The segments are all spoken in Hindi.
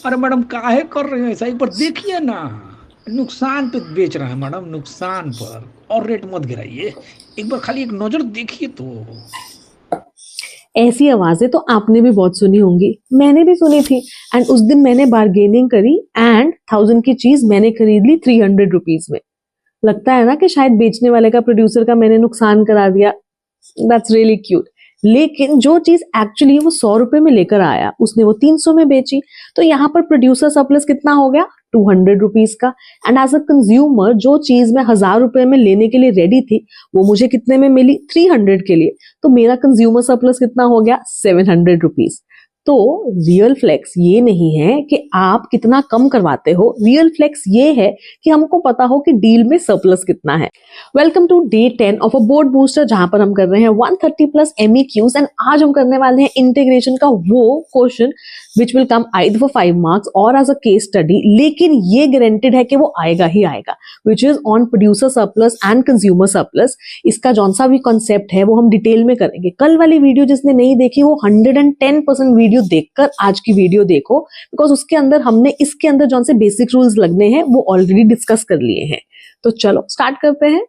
अरे मैडम काहे कर रहे हैं ऐसा, एक बार देखिए ना। नुकसान पे बेच रहा है मैडम, नुकसान पर। और रेट मत गिराइए, एक बार खाली एक नजर देखिए तो। ऐसी आवाजें तो आपने भी बहुत सुनी होंगी, मैंने भी सुनी थी। एंड उस दिन मैंने बार्गेनिंग करी एंड 1000 की चीज मैंने खरीद ली 300 रुपीज में। लगता है ना कि शायद बेचने वाले का, प्रोड्यूसर का मैंने नुकसान करा दिया। That's really cute. लेकिन जो चीज एक्चुअली वो 100 रुपए में लेकर आया, उसने वो 300 में बेची। तो यहाँ पर प्रोड्यूसर सरप्लस कितना हो गया? 200 रुपीज का। एंड एज अ कंज्यूमर जो चीज मैं 1000 रुपए में लेने के लिए रेडी थी, वो मुझे कितने में मिली? 300 के लिए। तो मेरा कंज्यूमर सरप्लस कितना हो गया? 700 रुपीज। तो रियल फ्लेक्स ये नहीं है कि आप कितना कम करवाते हो, रियल फ्लेक्स ये है कि हमको पता हो कि डील में सरप्लस कितना है। Welcome to day 10 of a board booster, जहां पर हम कर रहे हैं 130 प्लस MEQs। एंड आज हम करने वाले हैं इंटीग्रेशन का वो question which will come either for 5 marks और एज अ केस स्टडी, लेकिन ये गारंटेड है कि वो आएगा ही आएगा, which is on producer surplus and consumer surplus. इसका जौन सा भी कॉन्सेप्ट है वो हम डिटेल में करेंगे। कल वाली वीडियो जिसने नहीं देखी वो 110% वीडियो देखकर आज की वीडियो देखो, बिकॉज उसके अंदर हमने इसके अंदर जौन से बेसिक रूल्स लगने हैं वो ऑलरेडी डिस्कस कर लिए हैं। तो चलो स्टार्ट करते हैं।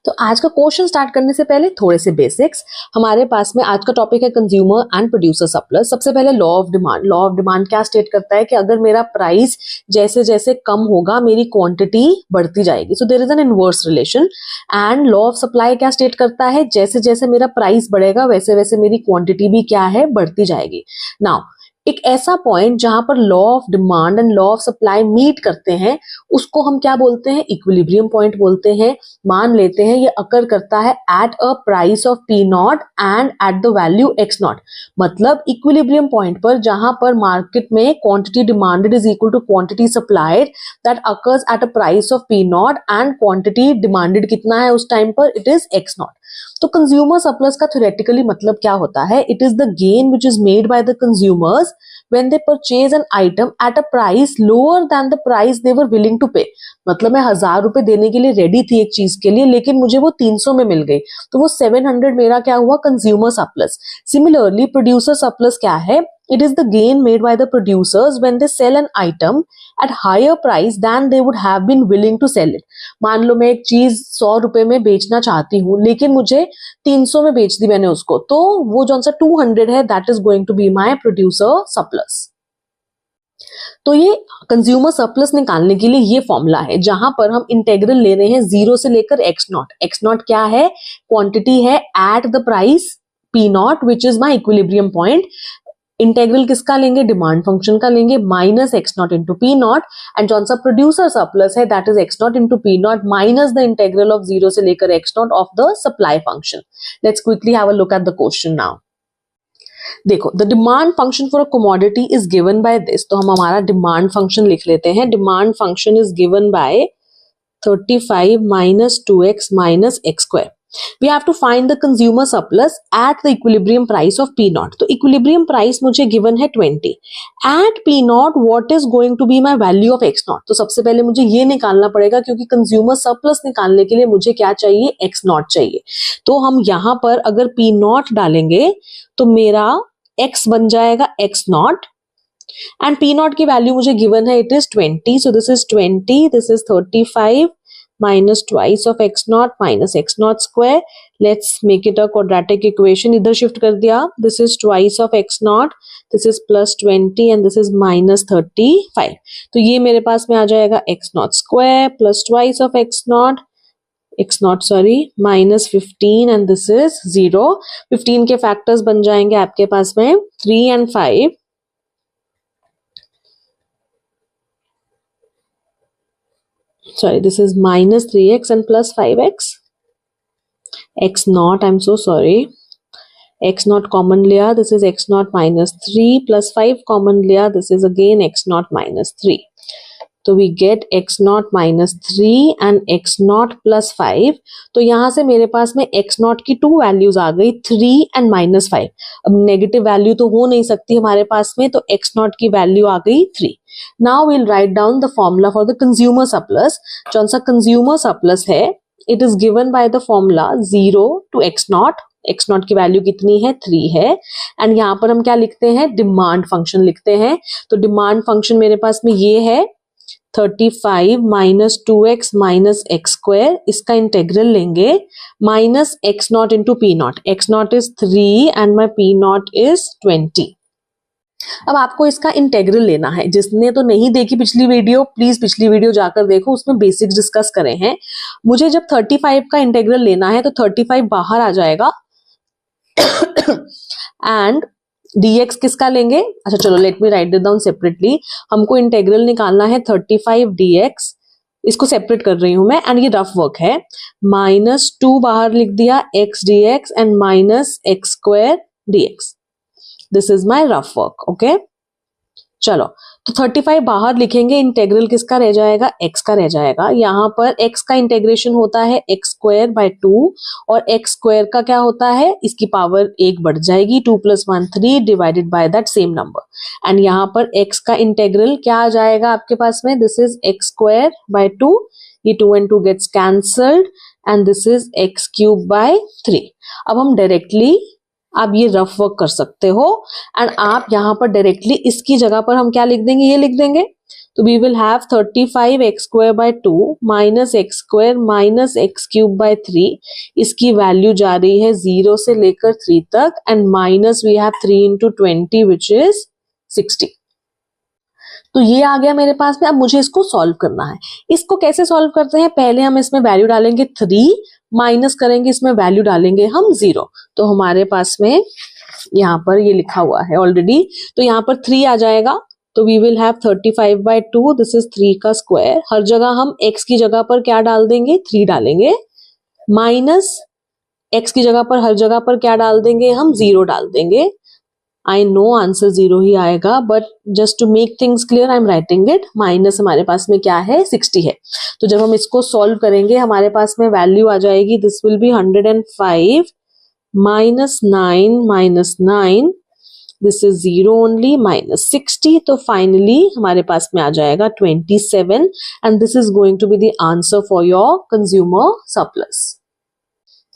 तो आज का क्वेश्चन स्टार्ट करने से पहले थोड़े से बेसिक्स। हमारे पास में आज का टॉपिक है कंज्यूमर एंड प्रोड्यूसर सरप्लस। सबसे पहले law of demand. Law of demand क्या स्टेट करता है कि अगर मेरा प्राइस जैसे जैसे कम होगा मेरी क्वांटिटी बढ़ती जाएगी। So there is an inverse relation. And law of supply क्या स्टेट करता है? जैसे जैसे मेरा प्राइस बढ़ेगा वैसे वैसे मेरी क्वांटिटी भी क्या है? बढ़ती जाएगी। नाउ एक ऐसा पॉइंट जहां पर law of demand and law of supply meet करते हैं उसको हम क्या बोलते हैं? इक्विलिब्रियम पॉइंट बोलते हैं। मान लेते हैं ये अकर करता है at a price of P not and at the value X naught. मतलब इक्विलिब्रियम पॉइंट पर जहां पर मार्केट में quantity demanded is equal to quantity supplied, that occurs at a price of P not and quantity demanded कितना है उस टाइम पर? It is X naught. तो कंज्यूमर सरप्लस का थ्योरेटिकली मतलब क्या होता है? It is the gain which is made by the consumers when they purchase an item at a price lower than the price they were willing to pay। मतलब मैं 1000 रुपए देने के लिए रेडी थी एक चीज के लिए, लेकिन मुझे वो 300 में मिल गई, तो वो 700 मेरा क्या हुआ? Consumer surplus. Similarly producer surplus क्या है? It is the gain made by the producers when they sell an item at higher price than they would have been willing to sell it। मान लो मैं एक चीज 100 रुपए में बेचना चाहती हूँ लेकिन मुझे 300 में बेच दी मैंने उसको, तो वो जो सा 200 है that is going to be my producer surplus. तो ये कंज्यूमर सरप्लस निकालने के लिए ये फॉर्मूला है जहां पर हम इंटेग्रल ले रहे हैं 0 से लेकर X नॉट। X नॉट क्या है? क्वांटिटी है at the price P not which is my equilibrium point. Integral किसका लेंगे? डिमांड फंक्शन का लेंगे, minus X not into P not. And जौन सा प्रोड्यूसर सरप्लस है that is X not into P not minus the integral of 0 से लेकर X not of the supply function. Let's quickly have a look at the question now. देखो, the demand function for a commodity is given by this. तो हम हमारा डिमांड फंक्शन लिख लेते हैं। Demand function is given by 35 minus 2x minus x square। We have to find the consumer surplus at the equilibrium price of P naught। तो equilibrium price मुझे given है 20। At P naught what is going to be my value of x naught? तो सबसे पहले मुझे ये निकालना पड़ेगा क्योंकि consumer surplus निकालने के लिए मुझे क्या चाहिए? x naught चाहिए। तो हम यहाँ पर अगर P naught डालेंगे तो मेरा x बन जाएगा x naught and P naught की वैल्यू मुझे गिवन है, it is 20। so this is 20, this is 35 minus twice of x naught minus x naught square। let's make it a quadratic equation। इधर शिफ्ट कर दिया, this is twice of x naught, this is plus 20 and this is minus 35। तो ये मेरे पास में आ जाएगा x naught square plus twice of x naught sorry minus 15 and this is 0। 15 के फैक्टर्स बन जाएंगे आपके पास में 3 and 5। sorry this is minus 3x and plus 5x। x naught, I'm so sorry, x naught common लिया, this is x naught minus 3 plus 5 common लिया, this is again x naught minus 3। तो we get x naught minus 3 and x naught plus 5। तो यहां से मेरे पास में x naught की 2 वैल्यूज आ गई, 3 and minus 5। अब नेगेटिव वैल्यू तो हो नहीं सकती हमारे पास में, तो x naught की वैल्यू आ गई 3। Now we'll write down the formula for the consumer surplus। कौन सा consumer surplus है? It is given by the formula 0 to x naught x not की वैल्यू कितनी है 3 है। एंड यहाँ पर हम क्या लिखते हैं, डिमांड फंक्शन लिखते हैं। तो डिमांड फंक्शन मेरे पास में ये है 35 minus 2x minus x square, इसका इंटेग्रल लेंगे minus x not into P not. X not is 3 and my P not is 20। अब आपको इसका इंटेग्रल लेना है। जिसने तो नहीं देखी पिछली वीडियो, प्लीज पिछली वीडियो जाकर देखो, उसमें बेसिक्स डिस्कस करे हैं। मुझे जब 35 का इंटेग्रल लेना है तो 35 बाहर आ जाएगा एंड dx किसका लेंगे, अच्छा चलो let me right this down separately. हमको इंटेग्रल निकालना है 35 dx, इसको सेपरेट कर रही हूं मैं एंड ये रफ वर्क है। -2 बाहर लिख दिया x dx and minus x square dx। This is my rough work. Okay चलो, तो 35 बाहर लिखेंगे, इंटेग्रल किसका रह जाएगा, x का रह जाएगा। यहाँ पर x का इंटेग्रेशन होता है x स्क्वायर बाय 2 और x स्क्वायर का क्या होता है, इसकी पावर 1 बढ़ जाएगी, 2 + 1 3 divided by that same number. And यहाँ पर x का इंटेग्रल क्या आ जाएगा आपके पास में, this is x square by 2, ये 2 and 2 gets cancelled and this is x cube by 3। अब हम डायरेक्टली, आप ये रफ वर्क कर सकते हो एंड आप यहाँ पर डायरेक्टली इसकी जगह पर हम क्या लिख देंगे, ये लिख देंगे। तो we will have 35 x square by 2 minus x square minus x cube by 3। इसकी वैल्यू जा रही है 0 से लेकर 3 तक and minus we have 3 into 20 which is 60। तो ये आ गया मेरे पास में। अब मुझे इसको सॉल्व करना है। इसको कैसे सॉल्व करते हैं, पहले हम इसमें वैल्यू डालेंगे 3, माइनस करेंगे, इसमें वैल्यू डालेंगे हम 0। तो हमारे पास में यहाँ पर ये लिखा हुआ है ऑलरेडी, तो यहाँ पर 3 आ जाएगा। तो we will have 35 by 2, this is 3 का स्क्वायर। हर जगह हम x की जगह पर क्या डाल देंगे, 3 डालेंगे, माइनस x की जगह पर हर जगह पर क्या डाल देंगे, हम 0 डाल देंगे। आई नो आंसर 0 ही आएगा, but just to make things clear I am writing it. Minus हमारे पास में क्या है, 60 है। तो जब हम इसको सॉल्व करेंगे हमारे पास में वैल्यू आ जाएगी, this will be 105 minus 9 minus 9, this is 0 only, minus 60। तो फाइनली हमारे पास में आ जाएगा 27 and this is going to be the answer for your consumer surplus.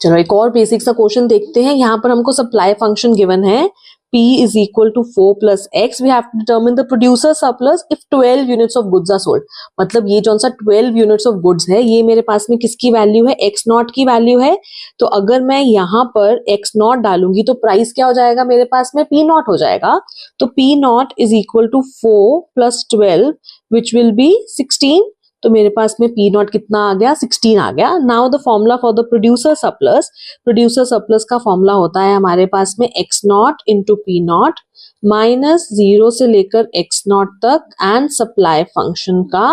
चलो एक और बेसिक सा क्वेश्चन देखते हैं। यहाँ पर हमको सप्लाई फंक्शन गिवन है, P is equal to 4 plus X. We have to determine the producer surplus if 12 units of goods are sold. मतलब ये जौन सा 12 units of goods है, ये मेरे पास में किसकी वैल्यू है, X नॉट की वैल्यू है। तो अगर मैं यहाँ पर X नॉट डालूंगी तो प्राइस क्या हो जाएगा मेरे पास में, P नॉट हो जाएगा। तो P not is equal to 4 plus 12 which will be 16। तो मेरे पास में P नॉट कितना आ गया, 16 आ गया। Now the formula for the producer surplus, producer surplus का फॉर्मूला होता है हमारे पास में x not into P not minus 0 से लेकर x नॉट तक एंड सप्लाई फंक्शन का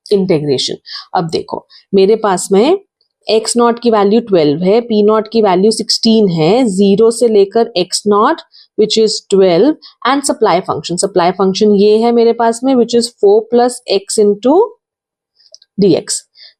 इंटीग्रेशन। अब देखो मेरे पास में x नॉट की वैल्यू 12 है, p नॉट की वैल्यू 16 है, 0 से लेकर x not which is 12 and supply function ये है मेरे पास में which is 4 plus x into dx।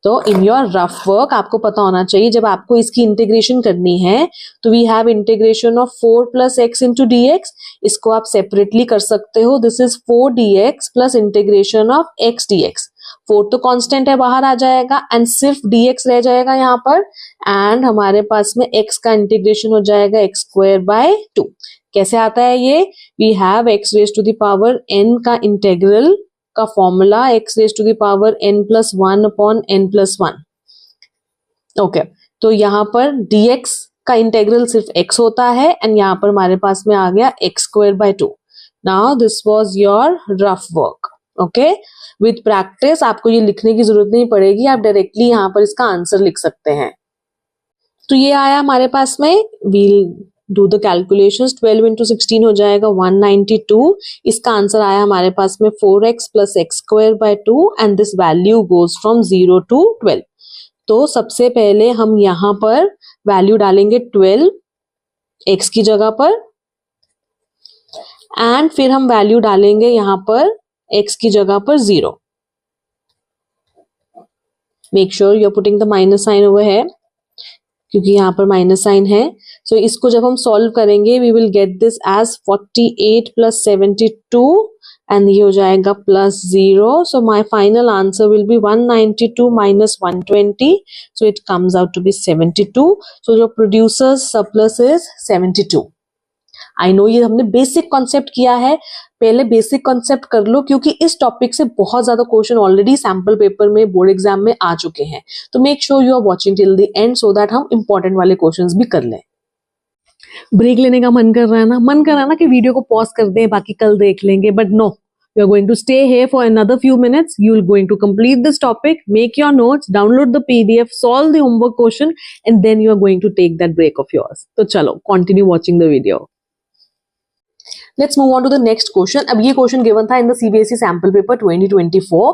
तो इन योर रफ वर्क आपको पता होना चाहिए, जब आपको इसकी इंटीग्रेशन करनी है तो we have integration of 4 plus x into dx। इसको आप सेपरेटली कर सकते हो, this is 4 dx plus integration of x dx। 4 तो कांस्टेंट है, बाहर आ जाएगा एंड सिर्फ dx रह जाएगा यहाँ पर एंड हमारे पास में x का इंटीग्रेशन हो जाएगा x स्क्वायर बाय 2। कैसे आता है ये, we have x raise to the power n का इंटेग्रल का formula x raise to the power n plus 1 upon n plus 1। Okay, तो यहाँ पर dx का इंटेग्रल सिर्फ x होता है एंड यहाँ पर हमारे पास में आ गया x square by 2। Now this was your rough work. Okay, with practice आपको ये लिखने की जरूरत नहीं पड़ेगी, आप डायरेक्टली यहाँ पर इसका आंसर लिख सकते हैं। तो ये आया हमारे पास में, we'll do the calculations, 12 into 16 हो जाएगा 192। इसका आंसर आया हमारे पास में 4x plus x square by 2 and this value goes from 0 to 12। तो सबसे पहले हम यहाँ पर वैल्यू डालेंगे 12 x की जगह पर एंड फिर हम वैल्यू डालेंगे यहाँ पर x की जगह पर 0। Make sure you are putting the minus sign over है, क्योंकि यहाँ पर माइनस साइन है। सो इसको जब हम सॉल्व करेंगे we will get this as 48 plus 72 and ये हो जाएगा plus 0. So my final answer will be 192 minus 120. So it comes out to be 72. So जो producers surplus is 72. I know ये हमने बेसिक कॉन्सेप्ट किया है, पहले बेसिक कॉन्सेप्ट कर लो क्योंकि इस टॉपिक से बहुत ज्यादा क्वेश्चन ऑलरेडी सैंपल पेपर में बोर्ड एग्जाम में आ चुके हैं. तो make sure you are watching till the end so that हम इंपॉर्टेंट वाले क्वेश्चंस भी कर लें. ब्रेक लेने का मन कर रहा है ना कि वीडियो को पॉज कर दें, बाकी कल देख लेंगे, but no, you are going to stay here for another few minutes. You're going to complete this topic, make your notes, download the PDF, solve the homework question, and then you are going to take that break of yours. So chalo, continue watching the video. Let's move on to the next question. अब ये question given था in the CBSE sample paper 2024.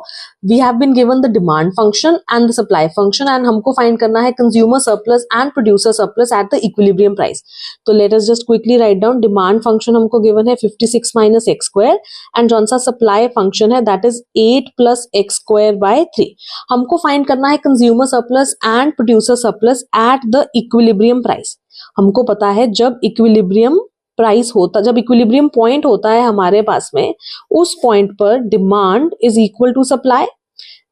We have been given the demand function and the supply function and हमको find करना है consumer surplus and producer surplus at the equilibrium price. तो let us just quickly write down demand function हमको given है 56 minus x square and जौन सा supply function है that is 8 plus x square by 3. हमको find करना है consumer surplus and producer surplus at the equilibrium price. हमको पता है जब equilibrium प्राइस होता, जब इक्विलिब्रियम पॉइंट होता है हमारे पास में, उस पॉइंट पर demand is equal to supply.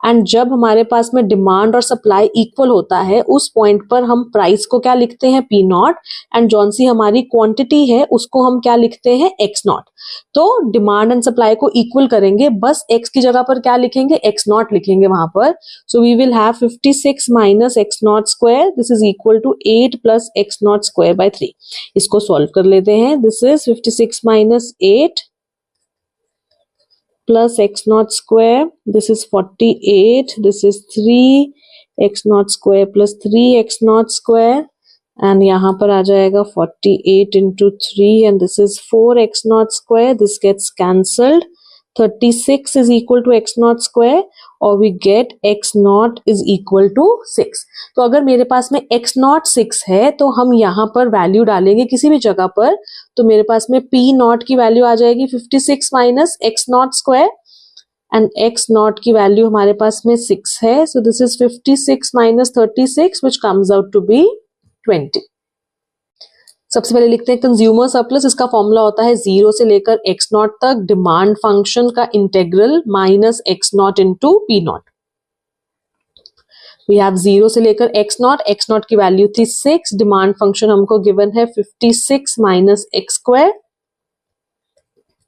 And जब हमारे पास में डिमांड और सप्लाई इक्वल होता है उस पॉइंट पर हम प्राइस को क्या लिखते हैं, पी नॉट, एंड जौन सी हमारी क्वांटिटी है उसको हम क्या लिखते हैं, एक्स नॉट. तो डिमांड एंड सप्लाई को इक्वल करेंगे, बस एक्स की जगह पर क्या लिखेंगे, एक्स नॉट लिखेंगे वहां पर. So we will have 56 minus x naught square, this is equal to 8 plus x naught square by 3. इसको सॉल्व कर लेते हैं. This is 56 minus 8 plus x naught square, this is 48, this is 3 x naught square plus 3 x naught square, and यहाँ पर आ जाएगा 48 into 3 and this is 4 x naught square, this gets cancelled. 36 is equal to x naught square और we get x naught is equal to 6. तो अगर मेरे पास में x naught 6 है तो हम यहाँ पर वैल्यू डालेंगे किसी भी जगह पर, तो मेरे पास में p naught की वैल्यू आ जाएगी 56 minus x naught square and x naught की वैल्यू हमारे पास में 6 है. So this is 56 minus 36 which comes out to be 20. सबसे पहले लिखते हैं कंज्यूमर सरप्लस. इसका फॉर्मूला होता है 0 से लेकर x नॉट तक डिमांड फंक्शन का integral minus x not into P naught. We have 0 से लेकर x नॉट की वैल्यू थी 6, डिमांड फंक्शन हमको गिवन है 56 minus x square,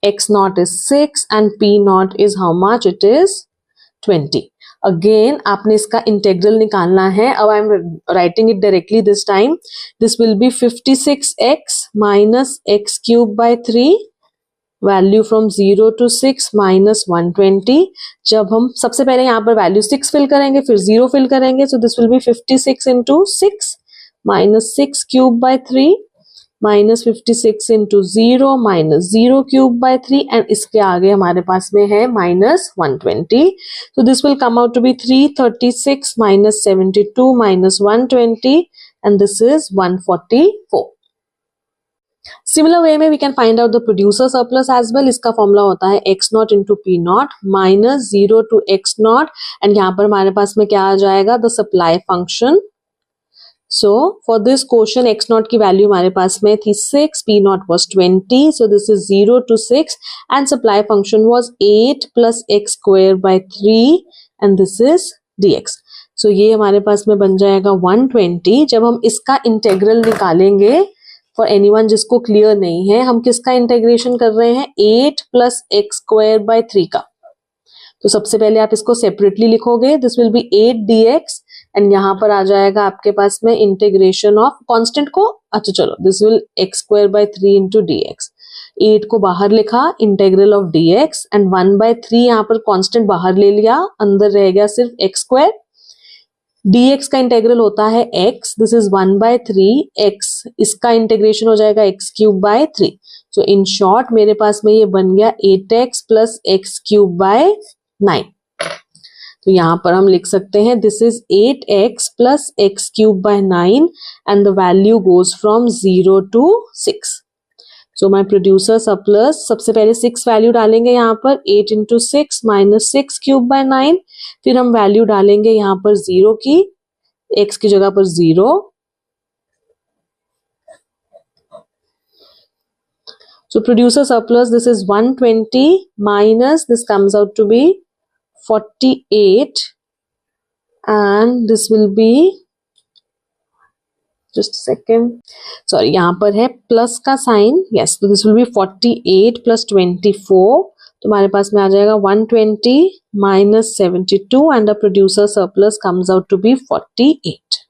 x naught is 6 and p naught is how much, it is 20. Again आपने इसका इंटेग्रल निकालना है. अब आई am writing it directly this time. This will B 56x minus x cube by 3, value from 0 to 6 minus 120. जब हम सबसे पहले यहाँ पर वैल्यू 6 फिल करेंगे फिर 0 फिल करेंगे, so this will be 56 into 6 minus 6 cube by 3 minus 56 into 0 minus 0 cube by 3 and इसके आगे हमारे पास में है माइनस 120. तो this will come out to be 336 minus 72 minus 120 and this is 144. Similar way में we can find out the producer surplus as well. इसका फॉर्मूला होता है x not into P not minus 0 to x naught and यहाँ पर हमारे पास में क्या आ जाएगा, the supply function. So for this quotient x naught की वैल्यू हमारे पास में थी 6, p naught was 20, so this is 0 to 6 and supply function was 8 plus x square by 3 and this is dx. So ये हमारे पास में बन जाएगा 120. जब हम इसका इंटेग्रल निकालेंगे, फॉर एनीवन जिसको क्लियर नहीं है, हम किसका इंटेग्रेशन कर रहे हैं, 8 प्लस एक्स स्क्वायर बाय 3 का. तो सबसे पहले आप इसको सेपरेटली लिखोगे, this will B 8 dx and यहाँ पर आ जाएगा आपके पास में इंटीग्रेशन ऑफ कांस्टेंट को, अच्छा चलो this will x square by 3 into D x. 8 को बाहर लिखा, इंटेग्रल ऑफ dx एंड 1/3 यहाँ पर कांस्टेंट बाहर ले लिया, अंदर रह गया सिर्फ एक्स स्क्वायर. dx का इंटेग्रल होता है x, दिस इज 1/3 x, इसका इंटीग्रेशन हो जाएगा x cube by 3. So in short मेरे पास में ये बन गया 8x plus x cube bye 9. तो यहाँ पर हम लिख सकते हैं this is 8x plus x cube bye 9 and the value goes from 0 to 6. So my producer surplus, सबसे पहले 6 वैल्यू डालेंगे यहाँ पर, 8 इंटू 6 माइनस 6 क्यूब बाय 9, फिर हम वैल्यू डालेंगे यहाँ पर 0 की, x की जगह पर 0 So producer surplus, this is 120 minus, this comes out to be 48, and this will be, just a second, sorry, यहाँ पर है प्लस का साइन, yes, तो this will be 48 plus 24, तो हमारे पास में आ जाएगा 120 minus 72 and the producer surplus comes out to be 48.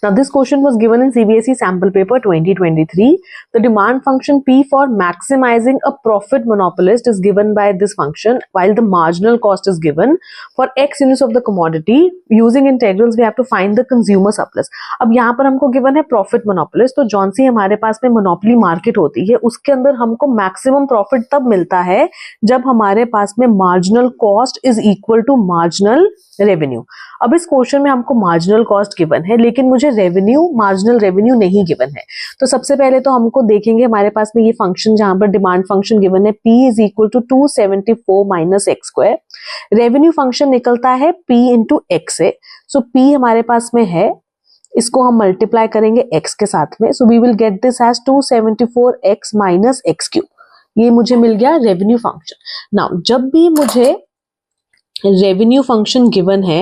Now this question was given in CBSE sample paper 2023. The demand function P for maximizing a profit monopolist is given by this function, while the marginal cost is given for X units of the commodity. Using integrals we have to find the consumer surplus. अब यहाँ पर हमको given है profit monopolist, तो जौन सी हमारे पास में monopoly market होती है उसके अंदर हमको maximum profit तब मिलता है जब हमारे पास में marginal cost is equal to marginal revenue. अब इस क्वेश्चन में हमको मार्जिनल कॉस्ट गिवन है, लेकिन मुझे रेवेन्यू, मार्जिनल रेवेन्यू नहीं गिवन है। तो सबसे पहले तो हमको देखेंगे हमारे पास में ये फंक्शन जहां पर डिमांड फंक्शन गिवन है P is equal to 274 minus x square. Revenue function निकलता है P इंटू एक्स है। सो P हमारे पास में है, इसको हम मल्टीप्लाई करेंगे x के साथ में, so we will get this as 274x minus x cube. ये मुझे मिल गया रेवेन्यू फंक्शन। नाउ जब भी मुझे रेवेन्यू फंक्शन गिवन है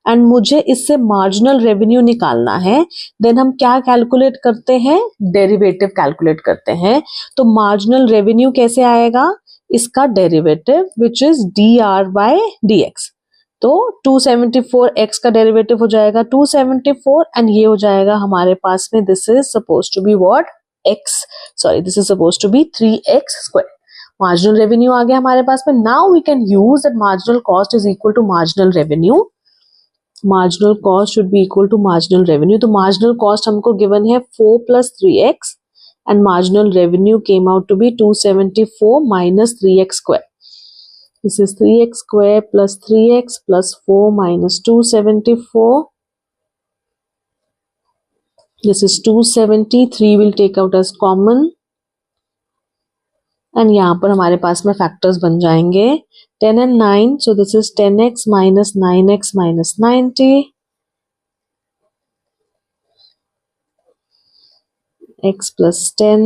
एंड मुझे इससे मार्जिनल रेवेन्यू निकालना है, देन हम क्या कैलकुलेट करते हैं, डेरिवेटिव कैलकुलेट करते हैं। तो मार्जिनल रेवेन्यू कैसे आएगा, इसका derivative which is dr by dx। तो 274x का डेरिवेटिव हो जाएगा 274 एंड ये हो जाएगा हमारे पास में, this is suppose to be what, x, sorry this is suppose to be 3x square. Marginal revenue आ गया हमारे पास में। Now we can use that marginal cost is equal to marginal revenue. Marginal cost should be equal to marginal revenue. तो मार्जिनल कॉस्ट हमको गिवन है 4 plus 3x and marginal revenue came out to be 274 minus 3x square. This is 3x square plus 3x plus 4 minus 274. This is 270, 3 will take out as common. And यहाँ पर हमारे पास में फैक्टर्स बन जाएंगे 10 and 9, so this is 10x minus 9x minus 90, x plus 10,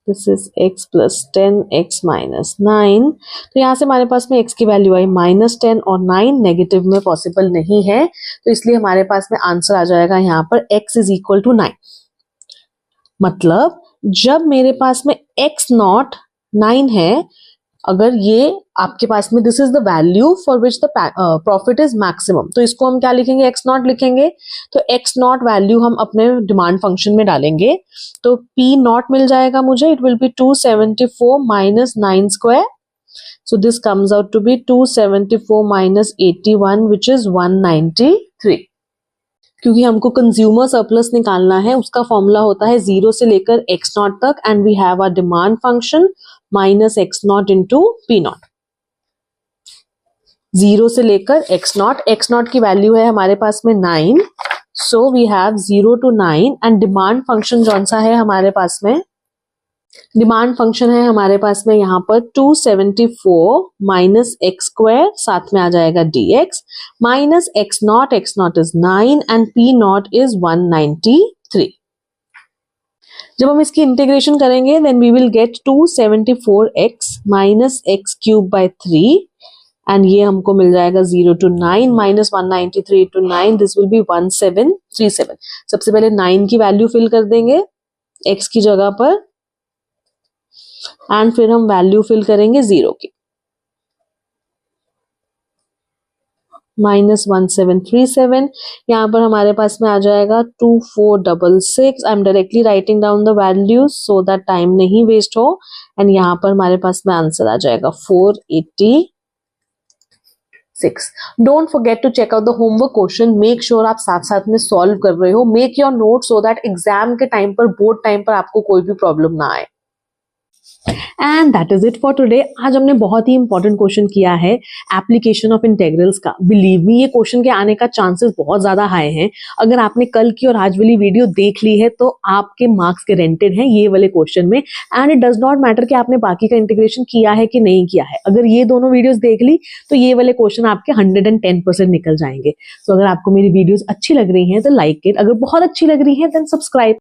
this is x plus 10, x minus 9। तो यहाँ से हमारे पास में x की वैल्यू आई -10 और 9 नेगेटिव में पॉसिबल नहीं है, तो इसलिए हमारे पास में आंसर आ जाएगा यहाँ पर x इज इक्वल टू 9। मतलब जब मेरे पास में x नॉट 9 है, अगर ये आपके पास में this is the value for which the profit is maximum, तो इसको हम क्या लिखेंगे, एक्स नॉट लिखेंगे। तो एक्स नॉट वैल्यू हम अपने डिमांड फंक्शन में डालेंगे, तो पी नॉट मिल जाएगा मुझे, it will be 274 minus 9 square. So this comes out to be 274 minus 81 which is 193। क्योंकि हमको कंज्यूमर सरप्लस निकालना है, उसका फॉर्मूला होता है 0 से लेकर x नॉट तक and we have a demand function minus x not into P naught. 0 से लेकर x नॉट की वैल्यू है हमारे पास में 9, so we have 0 to 9 and demand function जौन सा है हमारे पास में, डिमांड फंक्शन है हमारे पास में यहाँ पर 274 माइनस एक्स स्क्वायर, साथ में आ जाएगा dx minus x naught is 9 and p naught is 193। जब हम इसकी इंटीग्रेशन करेंगे then we will get 274x minus x cube by 3 and ये हमको मिल जाएगा 0 to 9 minus 193 to 9, this will be 1737। सबसे पहले 9 की वैल्यू फिल कर देंगे x की जगह पर एंड फिर हम वैल्यू फिल करेंगे 0 की, माइनस 1737। यहाँ पर हमारे पास में आ जाएगा 2466। I am directly writing down the values so that time नहीं वेस्ट हो, एंड यहाँ पर हमारे पास में आंसर आ जाएगा 486। Don't forget to check out the homework question, make sure आप साथ साथ में सॉल्व कर रहे हो, make your note so that exam के टाइम पर, बोर्ड टाइम पर आपको कोई भी प्रॉब्लम ना आए। And that is it for today. आज हमने बहुत ही इंपॉर्टेंट क्वेश्चन किया है एप्लीकेशन ऑफ इंटेग्रल्स का। बिलीव मी, ये क्वेश्चन के आने का चांसेस बहुत ज्यादा हाई हैं। अगर आपने कल की और आज वाली वीडियो देख ली है तो आपके मार्क्स गारंटेड हैं ये वाले क्वेश्चन में। And it does not matter कि आपने बाकी का इंटीग्रेशन किया है कि नहीं किया है, अगर ये दोनों वीडियोस देख ली तो ये वाले क्वेश्चन आपके 110% निकल जाएंगे। तो अगर आपको मेरी वीडियोस अच्छी लग रही हैं तो लाइक इट, अगर बहुत अच्छी लग रही है देन सब्सक्राइब।